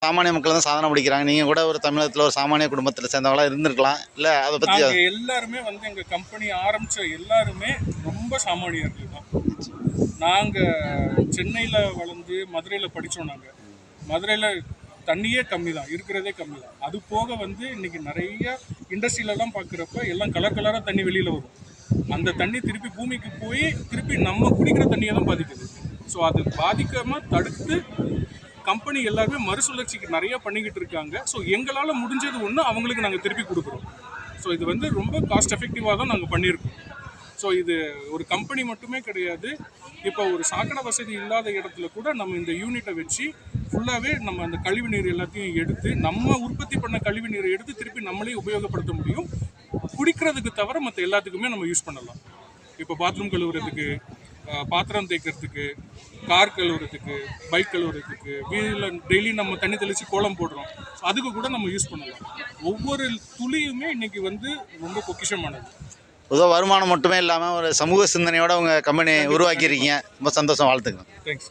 சாமானிய மக்கள் தான் சாதனை படிக்கிறாங்க. நீங்கள் கூட ஒரு தமிழகத்தில் ஒரு சாமானிய குடும்பத்தில் சேர்ந்தவங்களாம் இருந்திருக்கலாம். இல்லை அதை பற்றி எல்லாருமே வந்து எங்கள் கம்பெனி ஆரம்பித்த எல்லாருமே ரொம்ப சாமானியர்கள் தான். நாங்கள் சென்னையில் வளர்ந்து மதுரையில் படித்தோம். நாங்கள் மதுரையில் தண்ணியே கம்மி தான், இருக்கிறதே கம்மி தான். அது போக வந்து இன்றைக்கி நிறைய இண்டஸ்ட்ரியிலலாம் பார்க்குறப்ப எல்லாம் கலர் கலராக தண்ணி வெளியில் வரும். அந்த தண்ணி திருப்பி பூமிக்கு போய் திருப்பி நம்ம குடிக்கிற தண்ணியை தான் பாதிக்குது. ஸோ அது பாதிக்காமல் தடுத்து கம்பெனி எல்லாருமே மறுசுழற்சிக்கு நிறைய பண்ணிக்கிட்டு இருக்காங்க. ஸோ எங்களால் முடிஞ்சது ஒன்று அவங்களுக்கு நாங்கள் திருப்பி கொடுக்குறோம். ஸோ இது வந்து ரொம்ப காஸ்ட் எஃபெக்டிவாக தான் நாங்கள் பண்ணியிருக்கோம். ஸோ இது ஒரு கம்பெனி மட்டுமே கிடையாது. இப்போ ஒரு சாக்கடை வசதி இல்லாத இடத்துல கூட நம்ம இந்த யூனிட்டை வச்சு ஃபுல்லாகவே நம்ம அந்த கழிவு நீர் எல்லாத்தையும் எடுத்து நம்ம உற்பத்தி பண்ண கழிவு நீரை எடுத்து திருப்பி நம்மளே உபயோகப்படுத்த முடியும். குடிக்கிறதுக்கு தவிர மற்ற எல்லாத்துக்குமே நம்ம யூஸ் பண்ணலாம். இப்போ பாத்ரூம் கழுவுறதுக்கு, பாத்திரம் தேய்க்கிறதுக்கு, கார் கழுவுறதுக்கு, பைக் கழுவுறதுக்கு, வீட்டில் டெய்லி நம்ம தண்ணி தெளித்து கோலம் போடுறோம். ஸோ அதுக்கு கூட நம்ம யூஸ் பண்ணலாம். ஒவ்வொரு துளியுமே இன்றைக்கி வந்து ரொம்ப பொக்கிஷமானது. பொதுவாக வருமானம் மட்டுமே இல்லாமல் ஒரு சமூக சிந்தனையோடு உங்கள் கம்பெனி உருவாக்கியிருக்கீங்க. ரொம்ப சந்தோஷம், வாழ்த்துக்கள். தேங்க்ஸ்.